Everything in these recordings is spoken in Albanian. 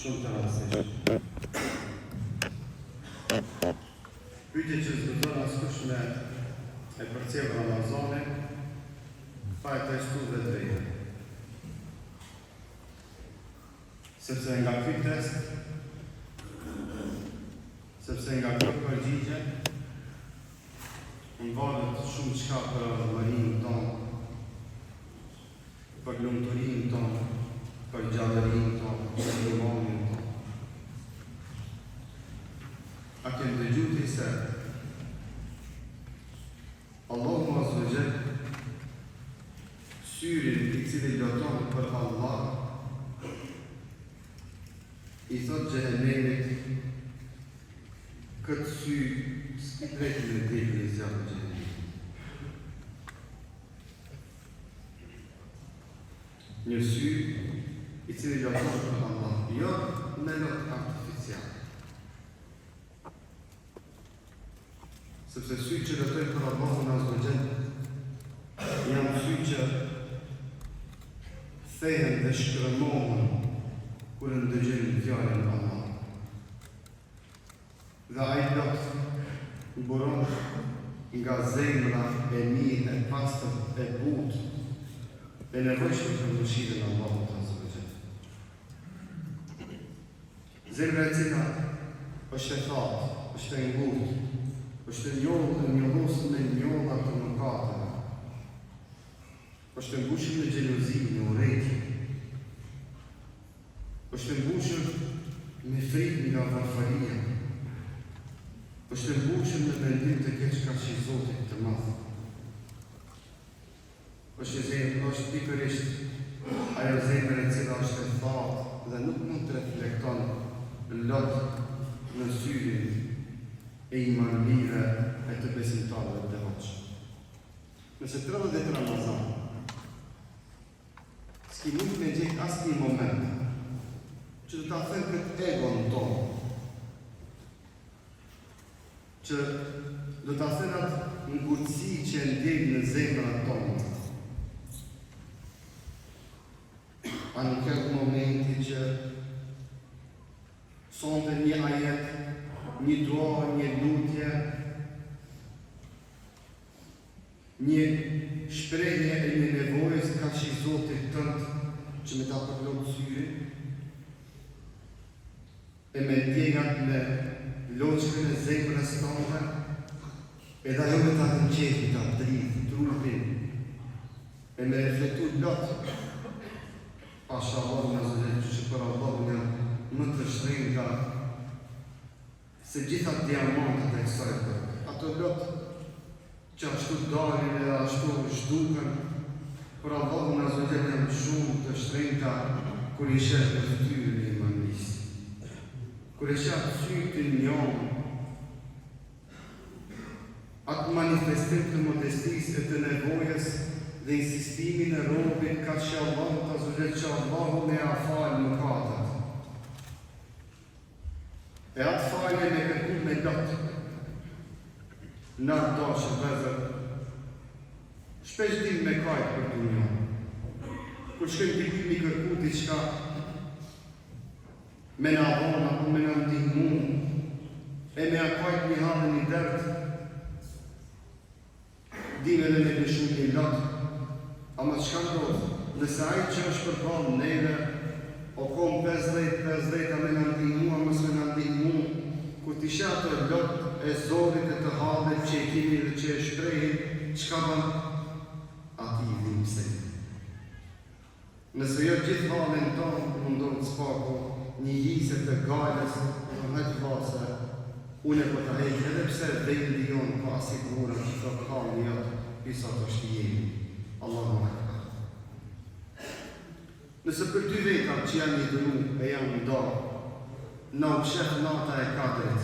Shumë të rastishme. Pyetje që zgjedhon askush me e përcjell Ramazanin, pa e testu vetë. Sepse nga ky test, sepse nga kjo përgjigje, varet shumë çka për ardhmërinë tonë, për lumturinë tonë, për gjallërinë tonë, për imanin tonë. A kemë dëgjuar ti se Allahu Azza wa Jall syrin i cili loton për Allah i thot xhenemit këtë sy s'ki drejtë me dhejtë një zjarë xhenemit. Një sy i cili loton për Allah, jo me lot artificial. Sepse sy që lotojnë për Allahun Azza wa Jall janë sy që thehen dhe shkërmohen kur ndëgjojnë fjalën e Allah. Dhe ai lot buron nga zemra e mirë, e pastër, e butë, e nevojshme për mëshirën e Allahut Azza wa Jall. Zemra e cila është e thatë, është e ngurtë, është e njollosur me njolla të mëkateve, është e mbushur me xhelozi, me urrëti, është e mbushur me frikë nga varfëria, është e mbushur me mendim të keq kaq i Zotit të Madh. Është pikërisht ajo zemër e cila është e thatë dhe nuk mund të reflekton lot në syrin e imanëve e të besimtarëve të devotshëm. Nëse 30 Ramazan s'ki nuk me gjejt asnjë moment që të ta them këtë egon tonë, që do ta them atë ngurtësi që e ndjejmë në zemrat tonë. A nuk ka momenti që sonte një ajet, një dua, një lutje, një shprehje e një nevojës ka që i Zotit tënd që me ta përlot syrin, e me ndjenjat me loqën e zemrës tonë, edhe ajo me ta nënqefi, ta dridh, trupin, e me reflektu lot, pasha Allahu Azza wa Jall që për Allahu janë më të shtrenjta se gjitha diamantët e kësaj bote. Ato lot që ashtu dalin edhe ashtu zhduken, për Allahun Azza wa Jall janë shumë të shtrenjta kur i sheh në fytyrën e imanit. Kur e sheh sytë të njohur, atë manifestim të modestisë e të nevojës dhe insistimin e robit ka që Allahu Azza wa Jall që Allahu me ia falë mëkatet. E atë falje me kërku me lot. Në atë dashë vëzër, shpesh dim me kajtë për dunja. Kur shkem t'i mi kërku t'i qka me në avon, apo me në ndihmu, e me akajt një hanë një dërtë, dim edhe me në shumë një lot. Ama qka ndodhë, nëse ajtë që është përbalë neve, o kom 50 a me në ndihmu, a mësë me në ndihmu, kur t'i shatë lot e zorit e të halët që e kimi dhe që e shprejhin, qka ban, ati i dhimë se. Nëse jo gjithë halën tonë, mundohë të spako, një jise të gajlës, në hëtë vase, une po të hejtë, edhe pse vendi jonë ka asigura që të kalë një atë, pisa të shtijemi. Allahu Akbar. Nëse për 2 veta që janë një dënu e janë nda, në u shef nata e kadrit.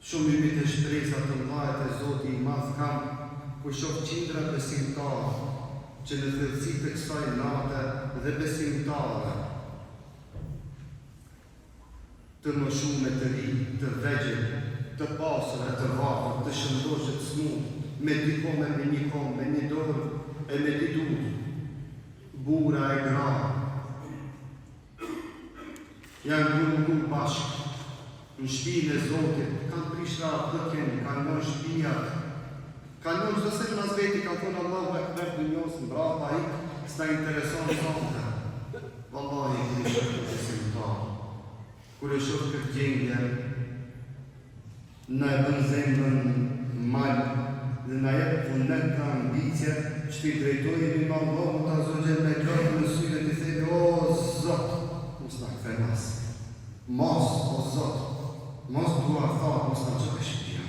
Shumë i të shpresat të mlajt e Zoti i Madh kam, ku shoh qindra besimtarë, që në thellësi të kësaj nate dhe besimtarë, të moshuar të ri, të vegjël, të pasur e të vapur, të shëndoshë të smut, me 2 kome, me 1 kom, me 1 dorë, e me 2 durë, bura e gra, janë mundu bashkë, në shtëpinë e Zotit, kanë prishra dhëkjen, kanë në shtëpijat, kanë në çdo se në veti, kanë thonë Allahu Ekber dunjos, brava ik, s'na intereson sonte. Wallahi, kur e shoh këtë simptom, kur e shoh këtë gjendje, na e bën zemrën mal dhe na jep vullnet ka ambicie që t'i drejtojemi me Allahun ta Zogjel me gjallë në sy dhe t'i themi o Zot, mos na kthe mas. Mos, o Zot, mos dua tha, mos na çoj shtëpia.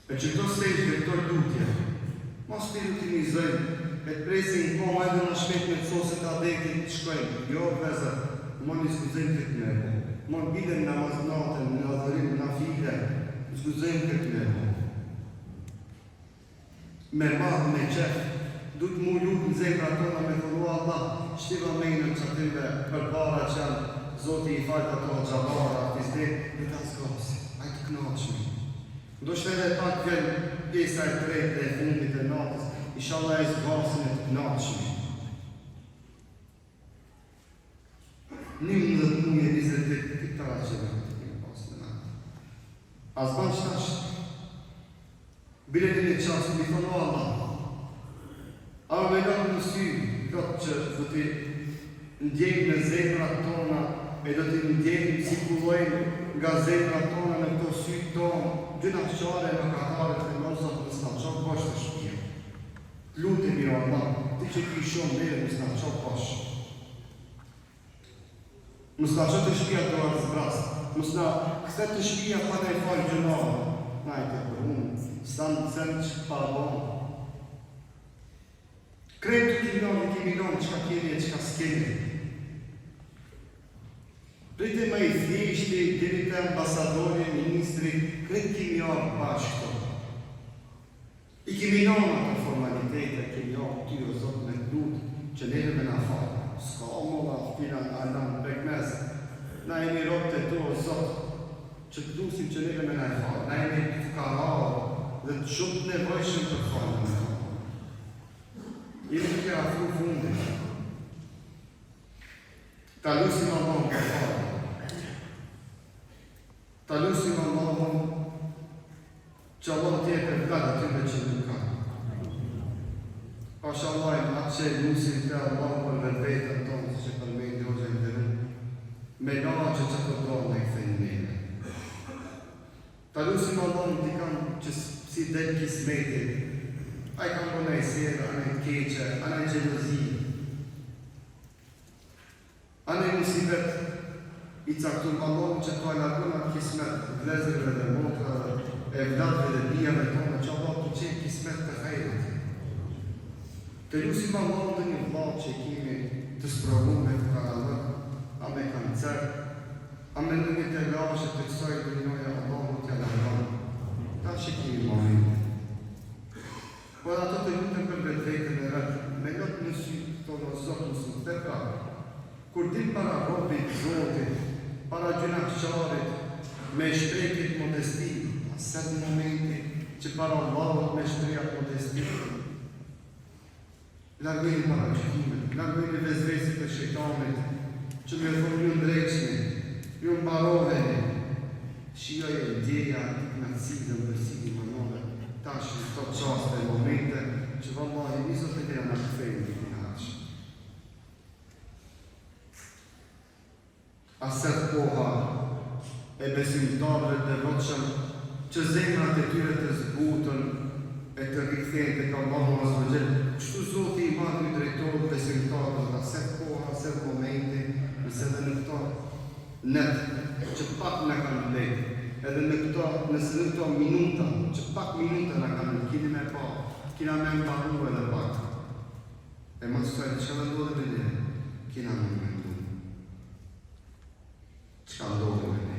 E që këto sejtë dhe këto lutje, mos t'i utilizojmë, e të presin koma edhe në shpet me të soset adetit të shkojmë. Jo, vezër, më një skuzim këtë nërë. Më në bidem në maznatën, në adhërim, në file, skuzim këtë nërë. Me madhë, me qef, du të mu lutë në zemra tona me thëru Allah, shtiva mejnë që atyve për para që janë Zoti i fajtë ato gjabara, pizde, në ta zgasi, a i të knaqëmi. Do shte edhe pak vjen pjesa e tretë dhe e fundit e natës, inshallah e zgasin e të knaqëmi. 11 muje 28 hektara që në të një pasë në natë. A zban qëtashtë, bilet e një qasë, mi thonë Allah, a me lënë në sy, këtë që do t'i ndjejmë në zemrat tona, e do t'i ndjejmë si kullojmë nga zemrat tona në këto sy tonë, gjëna qare më katare të nëzat në s'na qokë bashkë të shpia. Lutemi o Allah, ti që ki shumë dhe në s'na qokë bashkë. Mësë na që të shpia të arë zbrasë, mësë na këse të shpia pa në i falë gjënarë, na i të për unë, stanë të zemë që pa bonë. Kretë të kemi nonë që ka kemi e që ka s'kemi. Rite me i thjeshti, diri të ambasadori, ministri, kretë kemi arë bashkë të. I kemi nonë atë formalitete, kemi arë ty o Zotë me të lutë, që neve me na falë. Ska mola tina në prekmez, na e një ropë të tu o Zot, që të dusim që neve me na e falë, na e një të fkararë dhe të shumë të nevojshëm për falë me falë. Jemi të kja afru fundit. Ta lusim Allahun për falë. Ta lusim Allahun që Allah t'jepe vladë atyre që nuk ka. Pashallah, atë që e lusim të Allah për vetën tonë, që përmejnë Hoxha i Nderuar, me nga që të donë e këthejnë mene. Ta lusim Allah në t'i kanë që si del kismeti, a i kanë bëne e sjerë, a i keqe, a i gjelozi, a i musibet i caktum Allah që t'u alarguna kismet vlezërve dhe motrave, e vladve dhe bijave tonë, që Allah t'u qenë kismet të hajrit. Të lusim Allah dhe një vladë që kemi të sprovume të karalët, a me kancer, a me në një të lashe të kësaj dhe njëja Allah në të alargën, ta që kemi moment. Por ato të lutëm për vetën e rëtë, me lëtë në sy të në Zotë në së të pra, kur tim para robit Zotit, para gjëna qarit, me shprejkit modesti, asët momenti që para Allahot me shprejat modesti, largojnë para qëkimet, largojnë vezvesit të shejtanit, që me thonë ju ndreqni, ju mbaroveni, shia e ndjeja në cilën për sili manove, tash në të qaste e momente, që vallahi njësot e të janë të fejnë të të haqë. Aset koha e besimtarëve të voqëm, që zemrat e tyre të zbutën, e të rikëthejnë të ka Allahu Azza kështu Zoti i madh i drejtohet besimtarëve, ase koha, ase momenti, nëse edhe në këto net që pak në kanë lejtë, edhe në këto, nëse në këto minuta, që pak minuta në kanë lejtë, kini me pa, kina me mbaru edhe pak. E më të sojtë, që dhe ndodhe me ne, kina me mendu. Që ka ndodhe me ne?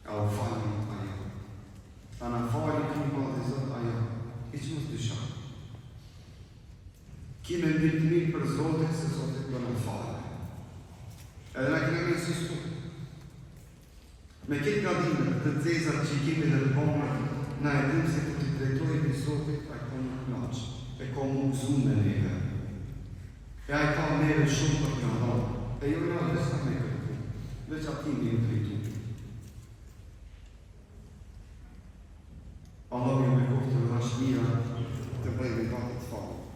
A u falë ajo. A në falë këmë pa dhe Zot ajo. I që mos dysha. Kime nditë mirë për Zotit, se Zotit do në falë. Edhe në kime me nësistu. Me këtë gadime, të cezat që i kemi dhe të bomët, na e dim se kur t'i drejtojë i Zotit, a ka më knaqë, e ka më gëzu me neve. E a ka neve shumë për nga dha, e jo nga dhe sa me kërku, veç ati me ju drejtu. Allah ju me koftë të rashmira të bëjmë nga të falë.